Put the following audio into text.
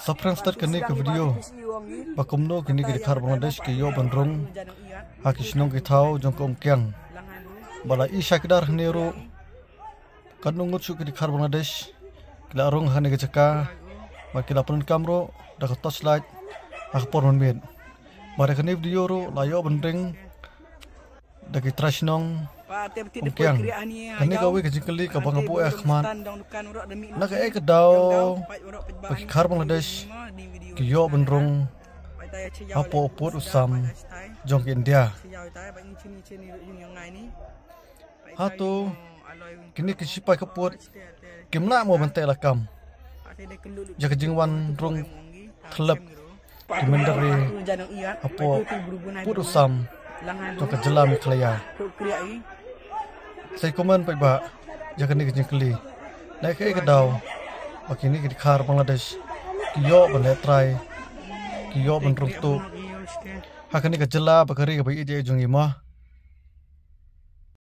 Sapran start kini ke video bakumno kini ke dikhar Bangladesh ke yo bandrung hakisnong ke thau jong kom kyang bala isha kedar nero kanungut su ke dikhar Bangladesh kila arung hane ke jaka makila pun kamro dak touchlight akpor men bare kini video ro layo bandring dak trashnong Ukiang, kini kawi kejikeli ke Bangapu Ahmad. Nak kedau bagi khar Bangladesh kiyo bendrung apo oput usam jong ke India. Hatu kini kesipai keput kimna mau bantai lakam. Jaga jingwan rung telep kimendari apo oput usam jong ke jelam kelaya. Saya komen pai ba jaga ni kejengkeli naik ke kedau bakini ke dikhar Bangladesh kiyo banletrai kiyo benrung tu hakani ke jela bakari ke bai ije jong imah